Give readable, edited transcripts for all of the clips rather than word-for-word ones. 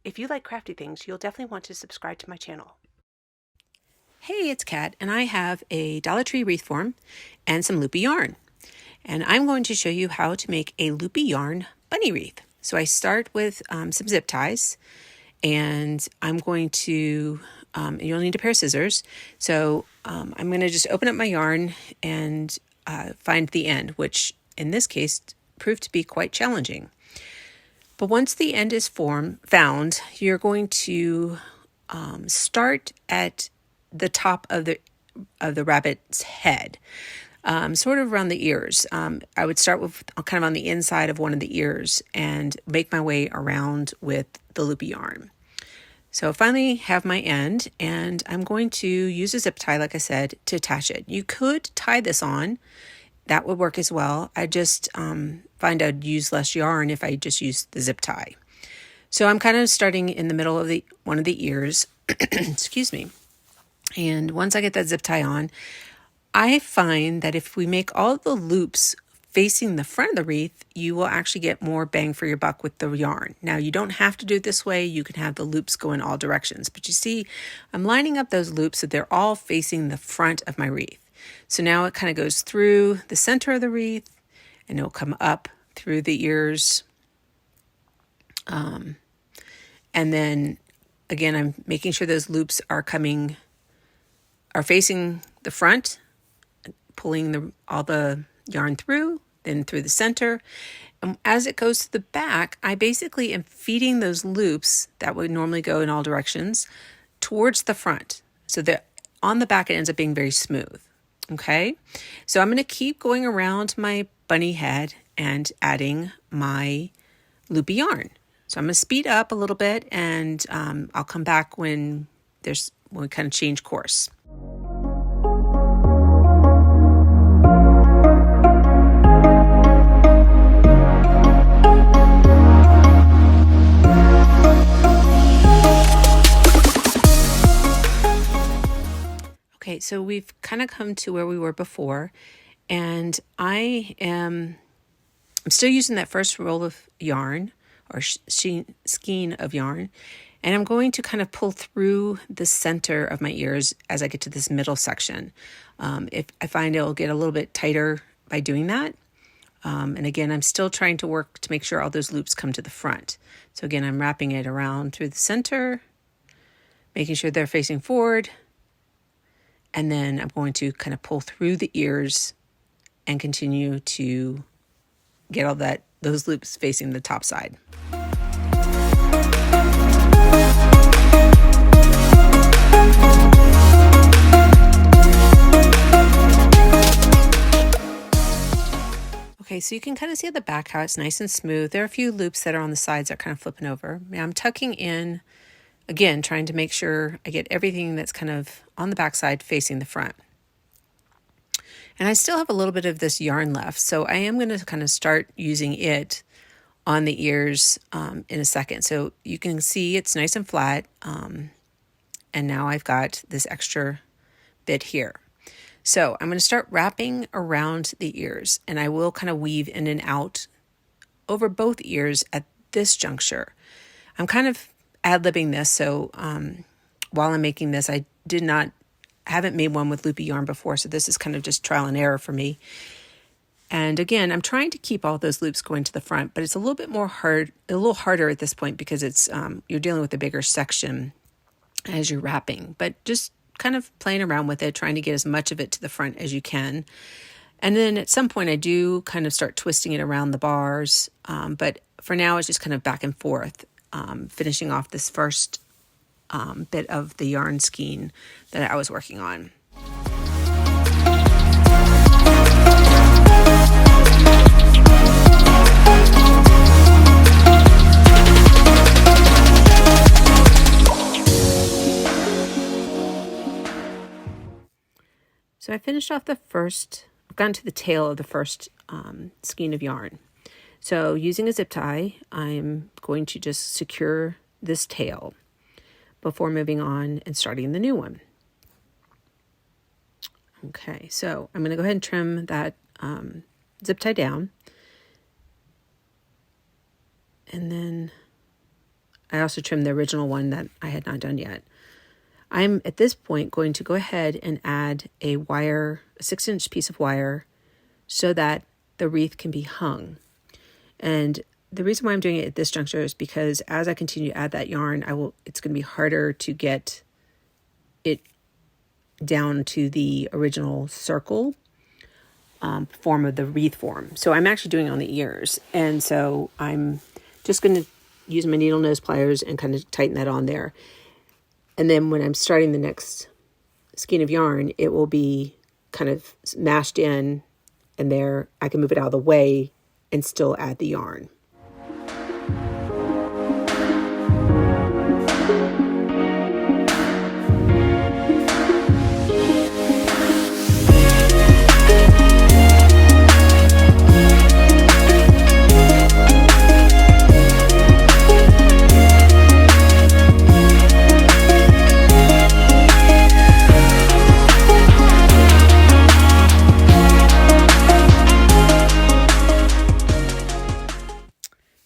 if you like crafty things, you'll definitely want to subscribe to my channel. Hey, it's Kat, and I have a Dollar Tree wreath form and some loopy yarn. And I'm going to show you how to make a loopy yarn bunny wreath. So I start with some zip ties, and I'm going to, you'll need a pair of scissors. So I'm going to just open up my yarn and find the end, which in this case proved to be quite challenging. But once the end is found, you're going to start at the top of the rabbit's head, sort of around the ears. I would start with kind of on the inside of one of the ears and make my way around with the loopy yarn. So finally have my end, and I'm going to use a zip tie, like I said, to attach it. You could tie this on. That would work as well. I just find I'd use less yarn if I just use the zip tie. So I'm kind of starting in the middle of one of the ears. Excuse me. And once I get that zip tie on, I find that if we make all the loops facing the front of the wreath, you will actually get more bang for your buck with the yarn. Now, you don't have to do it this way. You can have the loops go in all directions. But you see, I'm lining up those loops so they're all facing the front of my wreath. So now it kind of goes through the center of the wreath, and it'll come up through the ears. And then, again, I'm making sure those loops are facing the front, pulling all the yarn through, then through the center. And as it goes to the back, I basically am feeding those loops that would normally go in all directions towards the front, so that on the back it ends up being very smooth. Okay, so I'm going to keep going around my bunny head and adding my loopy yarn. So I'm going to speed up a little bit, and I'll come back when we kind of change course. Okay, so we've kind of come to where we were before, and I'm still using that first roll of yarn or skein of yarn, and I'm going to kind of pull through the center of my ears as I get to this middle section. If I find it'll get a little bit tighter by doing that. And again, I'm still trying to work to make sure all those loops come to the front. So again, I'm wrapping it around through the center, making sure they're facing forward. And then I'm going to kind of pull through the ears and continue to get all those loops facing the top side. Okay, so you can kind of see at the back how it's nice and smooth. There are a few loops that are on the sides that are kind of flipping over. Now I'm tucking in, again, trying to make sure I get everything that's kind of on the back side facing the front. And I still have a little bit of this yarn left, so I am going to kind of start using it on the ears in a second. So you can see it's nice and flat, and now I've got this extra bit here. So I'm going to start wrapping around the ears, and I will kind of weave in and out over both ears at this juncture. I'm kind of ad-libbing this, so while I'm making this, I haven't made one with loopy yarn before, so this is kind of just trial and error for me. And again, I'm trying to keep all those loops going to the front, but it's a little harder at this point because it's you're dealing with a bigger section as you're wrapping, but just kind of playing around with it, trying to get as much of it to the front as you can. And then at some point I do kind of start twisting it around the bars, but for now it's just kind of back and forth, finishing off this first bit of the yarn skein that I was working on. So I finished off I've gotten to the tail of the first skein of yarn. So using a zip tie, I'm going to just secure this tail before moving on and starting the new one. Okay, so I'm going to go ahead and trim that zip tie down. And then I also trimmed the original one that I had not done yet. I'm at this point going to go ahead and add a 6-inch piece of wire so that the wreath can be hung. And the reason why I'm doing it at this juncture is because as I continue to add that yarn, it's going to be harder to get it down to the original circle form of the wreath form. So I'm actually doing it on the ears. And so I'm just going to use my needle nose pliers and kind of tighten that on there. And then when I'm starting the next skein of yarn, it will be kind of mashed in, and there I can move it out of the way and still add the yarn.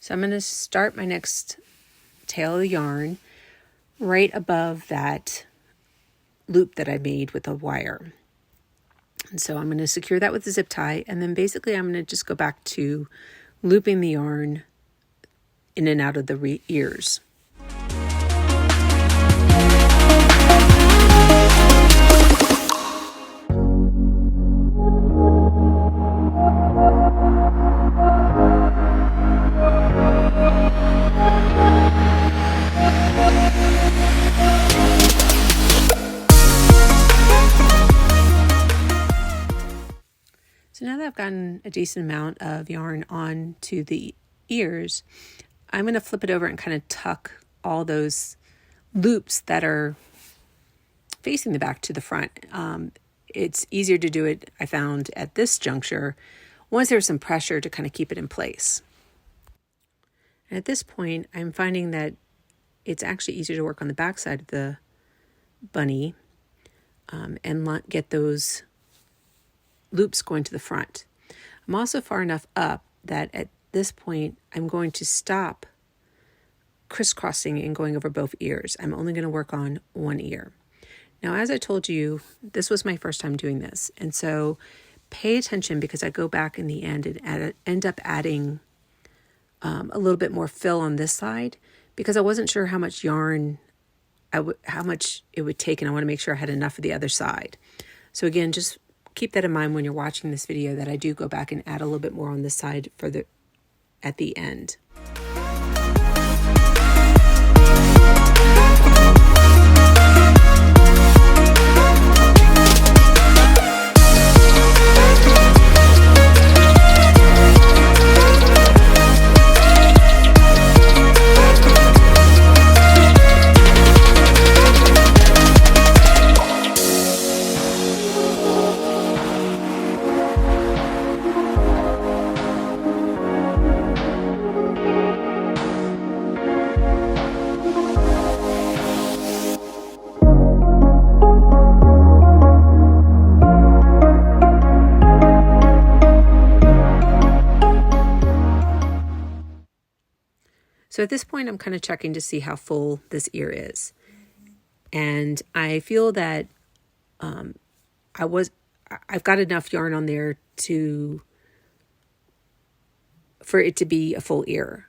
So I'm going to start my next tail of the yarn right above that loop that I made with a wire. And so I'm going to secure that with a zip tie, and then basically I'm going to just go back to looping the yarn in and out of the ears. So now that I've gotten a decent amount of yarn onto the ears, I'm going to flip it over and kind of tuck all those loops that are facing the back to the front. It's easier to do it, I found, at this juncture once there's some pressure to kind of keep it in place. And at this point, I'm finding that it's actually easier to work on the back side of the bunny and get those loops going to the front. I'm also far enough up that at this point I'm going to stop crisscrossing and going over both ears. I'm only going to work on one ear. Now, as I told you, this was my first time doing this, and so pay attention because I go back in the end and end up adding a little bit more fill on this side because I wasn't sure how much yarn how much it would take, and I want to make sure I had enough of the other side. So again, just keep that in mind when you're watching this video, that I do go back and add a little bit more on this side at the end. So at this point, I'm kind of checking to see how full this ear is. And I feel that I've got enough yarn on there for it to be a full ear.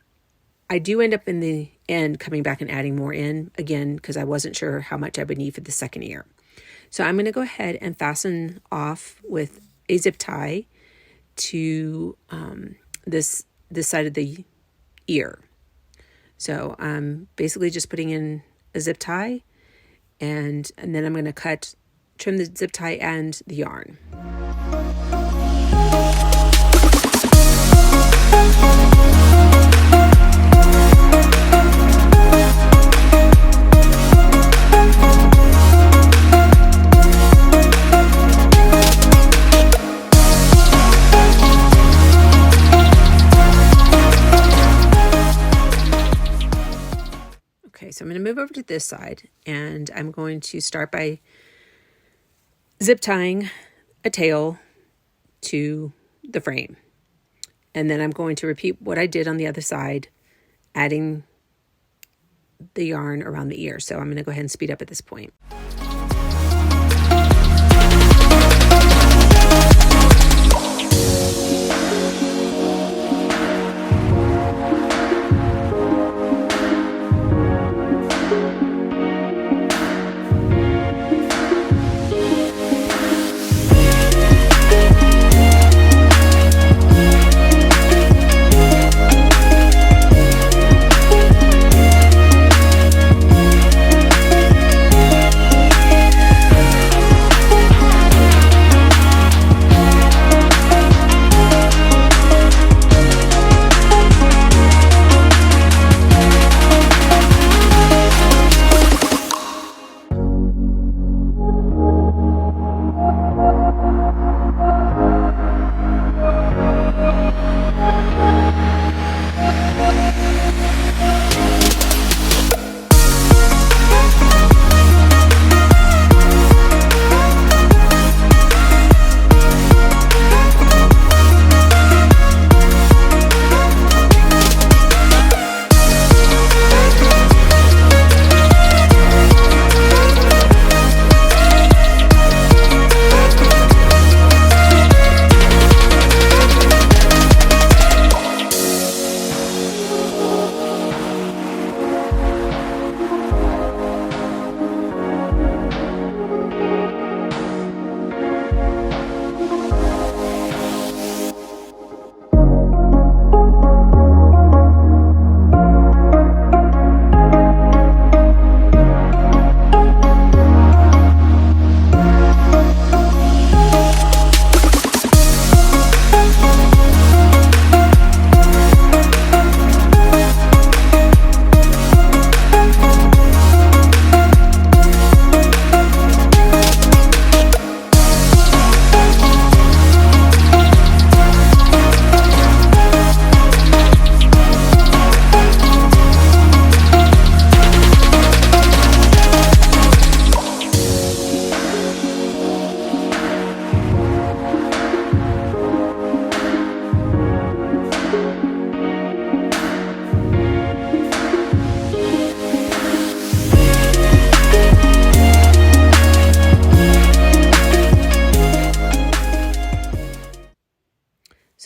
I do end up in the end coming back and adding more in again because I wasn't sure how much I would need for the second ear. So I'm going to go ahead and fasten off with a zip tie to this side of the ear. So I'm basically just putting in a zip tie, and then I'm going to trim the zip tie and the yarn. Okay, so I'm going to move over to this side, and I'm going to start by zip tying a tail to the frame. And then I'm going to repeat what I did on the other side, adding the yarn around the ear. So I'm going to go ahead and speed up at this point.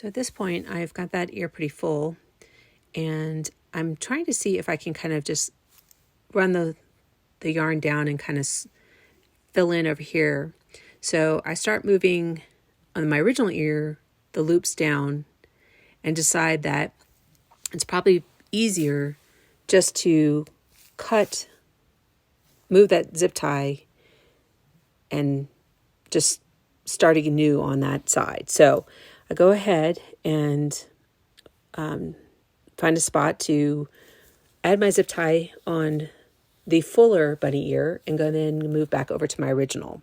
So at this point, I've got that ear pretty full, and I'm trying to see if I can kind of just run the yarn down and kind of fill in over here. So I start moving on my original ear the loops down and decide that it's probably easier just to move that zip tie and just starting anew on that side. So I go ahead and find a spot to add my zip tie on the fuller bunny ear and go then move back over to my original.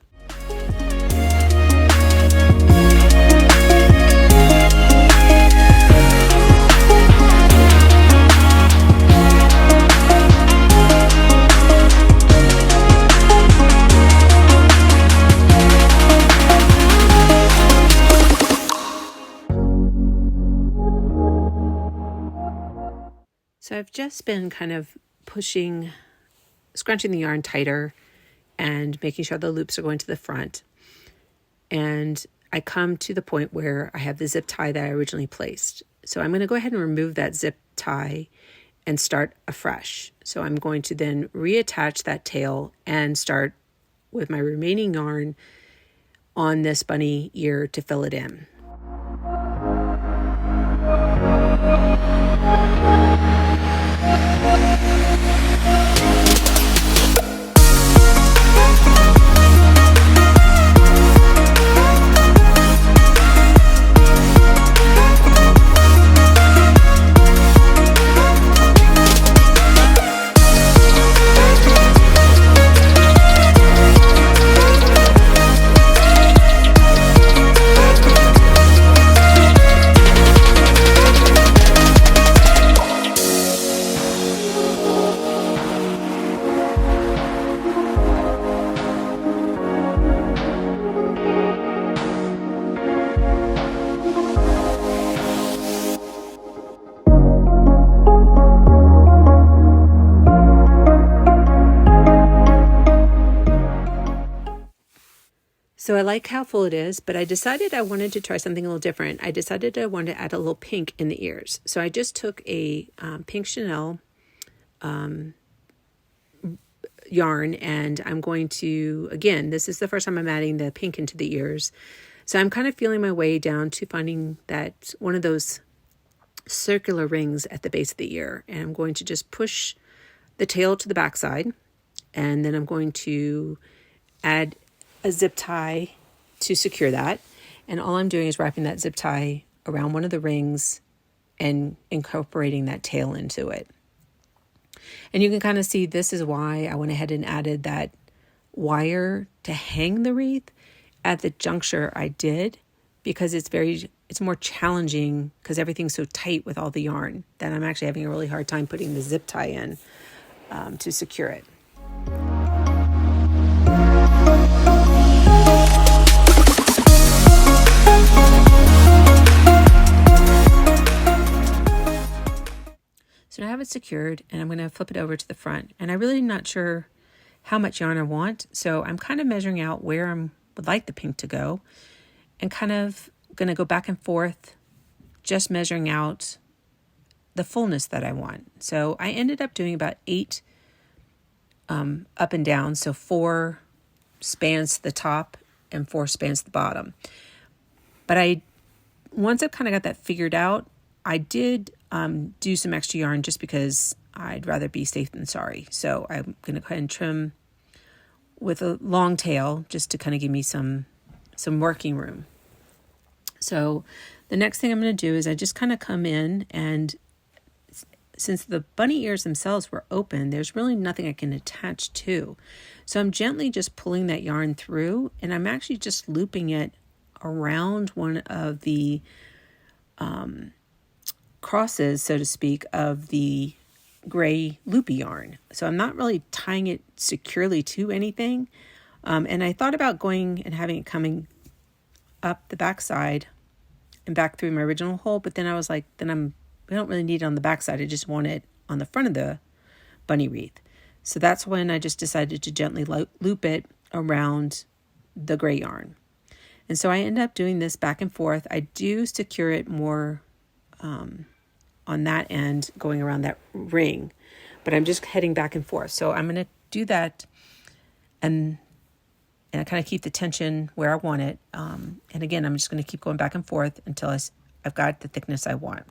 So I've just been kind of scrunching the yarn tighter and making sure the loops are going to the front. And I come to the point where I have the zip tie that I originally placed. So I'm going to go ahead and remove that zip tie and start afresh. So I'm going to then reattach that tail and start with my remaining yarn on this bunny ear to fill it in. So I like how full it is, but I decided I wanted to try something a little different. I decided I wanted to add a little pink in the ears. So I just took a pink chenille yarn, and I'm going to, again, this is the first time I'm adding the pink into the ears. So I'm kind of feeling my way down to finding that one of those circular rings at the base of the ear. And I'm going to just push the tail to the backside, and then I'm going to add a zip tie to secure that. And all I'm doing is wrapping that zip tie around one of the rings and incorporating that tail into it. And you can kind of see this is why I went ahead and added that wire to hang the wreath at the juncture I did, because it's more challenging because everything's so tight with all the yarn that I'm actually having a really hard time putting the zip tie in to secure it. So now I have it secured, and I'm going to flip it over to the front. And I really am not sure how much yarn I want, so I'm kind of measuring out where I would like the pink to go, and kind of going to go back and forth, just measuring out the fullness that I want. So I ended up doing about 8 up and down, so 4 spans to the top and 4 spans to the bottom. But once I've kind of got that figured out, I did do some extra yarn just because I'd rather be safe than sorry. So I'm going to go ahead and trim with a long tail just to kind of give me some working room. So the next thing I'm going to do is I just kind of come in, and since the bunny ears themselves were open, there's really nothing I can attach to. So I'm gently just pulling that yarn through, and I'm actually just looping it around one of the crosses, so to speak, of the gray loopy yarn. So I'm not really tying it securely to anything. And I thought about going and having it coming up the backside and back through my original hole, but then I was like, I don't really need it on the backside. I just want it on the front of the bunny wreath. So that's when I just decided to gently loop it around the gray yarn. And so I end up doing this back and forth. I do secure it more on that end going around that ring, but I'm just heading back and forth. So I'm going to do that and I kind of keep the tension where I want it. And again, I'm just going to keep going back and forth until I've got the thickness I want.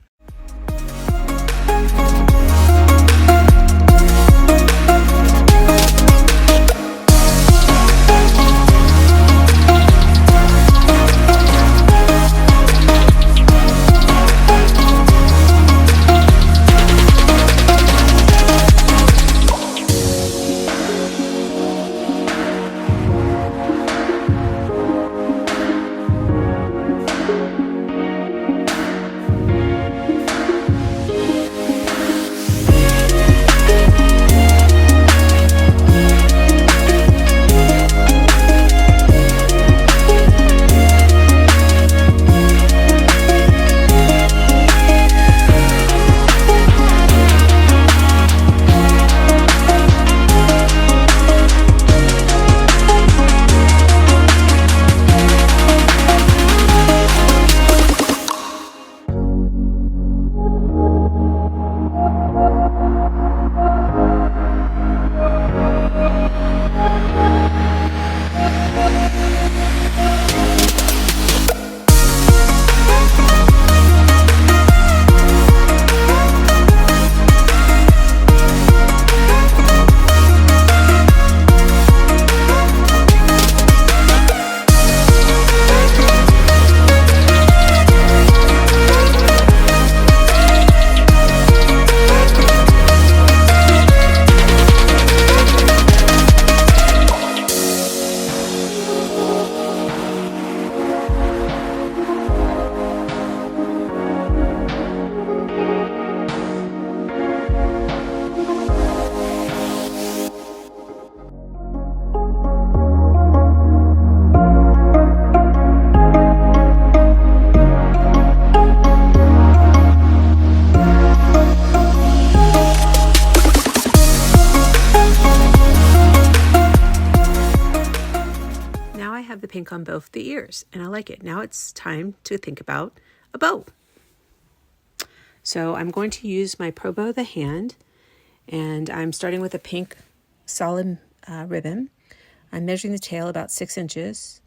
pink on both the ears, and I like it. Now it's time to think about a bow. So I'm going to use my Pro Bow the hand, and I'm starting with a pink solid ribbon. I'm measuring the tail about 6 inches.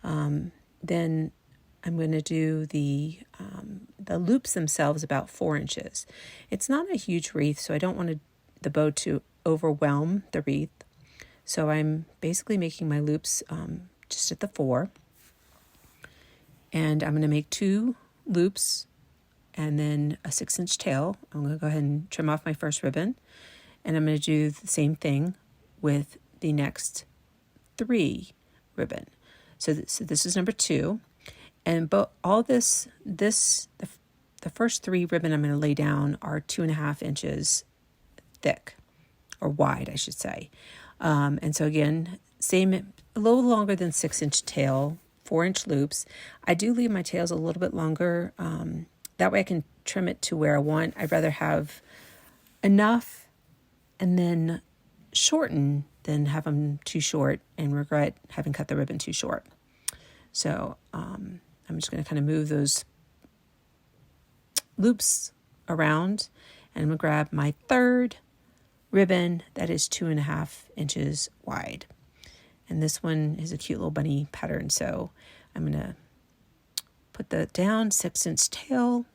Then I'm going to do the loops themselves about 4 inches. It's not a huge wreath, so I don't want the bow to overwhelm the wreath. So I'm basically making my loops just at the 4. And I'm going to make 2 loops and then a 6-inch tail. I'm going to go ahead and trim off my first ribbon. And I'm going to do the same thing with the next 3 ribbon. So this is number 2. And all the first 3 ribbon I'm going to lay down are 2.5 inches thick, or wide, I should say. And so again, same, a little longer than 6-inch tail, 4-inch loops. I do leave my tails a little bit longer. That way I can trim it to where I want. I'd rather have enough and then shorten than have them too short and regret having cut the ribbon too short. So I'm just going to kind of move those loops around, and I'm going to grab my 3rd ribbon that is 2.5 inches wide. And this one is a cute little bunny pattern. So I'm going to put that down, 6-inch tail,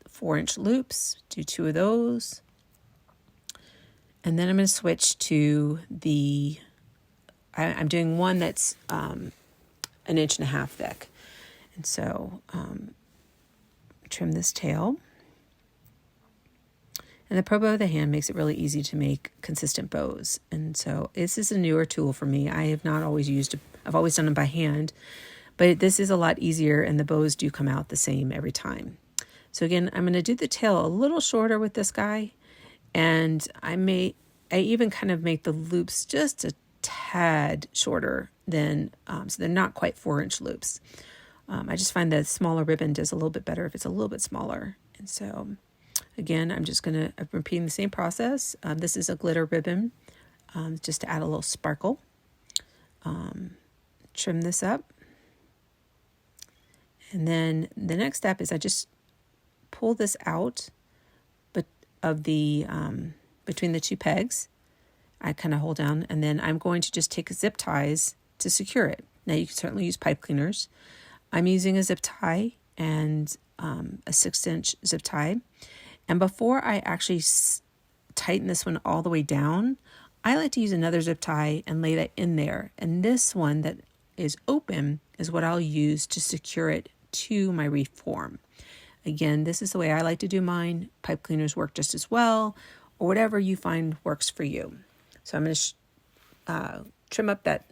4-inch loops, do 2 of those. And then I'm going to switch to I'm doing one that's 1.5 inches thick. And so trim this tail. And the Pro Bow of the hand makes it really easy to make consistent bows. And so this is a newer tool for me. I have not always used it. I've always done them by hand, but this is a lot easier, and the bows do come out the same every time. So again, I'm going to do the tail a little shorter with this guy, and I even kind of make the loops just a tad shorter than, so they're not quite 4-inch loops. I just find that smaller ribbon does a little bit better if it's a little bit smaller. And so again, I'm just going to repeat the same process. This is a glitter ribbon, just to add a little sparkle. Trim this up. And then the next step is I just pull this out of the between the 2 pegs. I kind of hold down, and then I'm going to just take zip ties to secure it. Now you can certainly use pipe cleaners. I'm using a zip tie and a 6-inch zip tie. And before I actually tighten this one all the way down, I like to use another zip tie and lay that in there. And this one that is open is what I'll use to secure it to my wreath form. Again, this is the way I like to do mine. Pipe cleaners work just as well, or whatever you find works for you. So I'm going to trim up that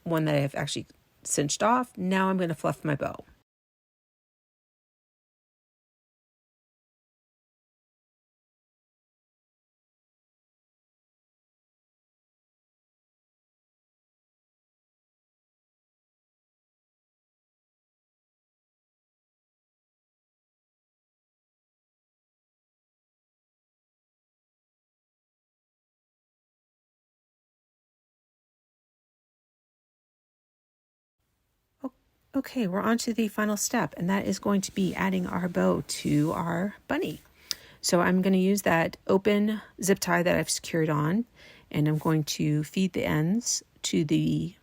one that I've actually cinched off. Now I'm going to fluff my bow. Okay, we're on to the final step, and that is going to be adding our bow to our bunny. So I'm going to use that open zip tie that I've secured on, and I'm going to feed the ends to the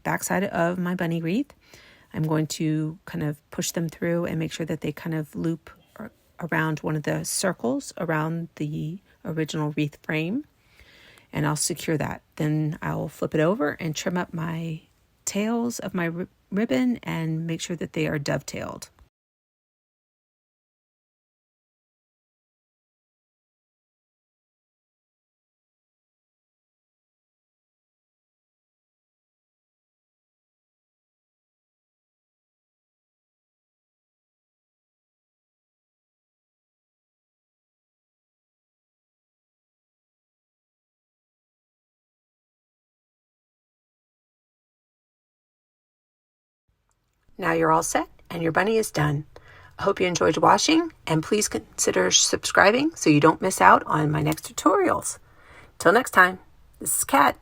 backside of my bunny wreath. I'm going to kind of push them through and make sure that they kind of loop around one of the circles around the original wreath frame, and I'll secure that. Then I'll flip it over and trim up my tails of my ribbon and make sure that they are dovetailed. Now you're all set and your bunny is done. I hope you enjoyed watching, and please consider subscribing so you don't miss out on my next tutorials. Till next time, this is Kat.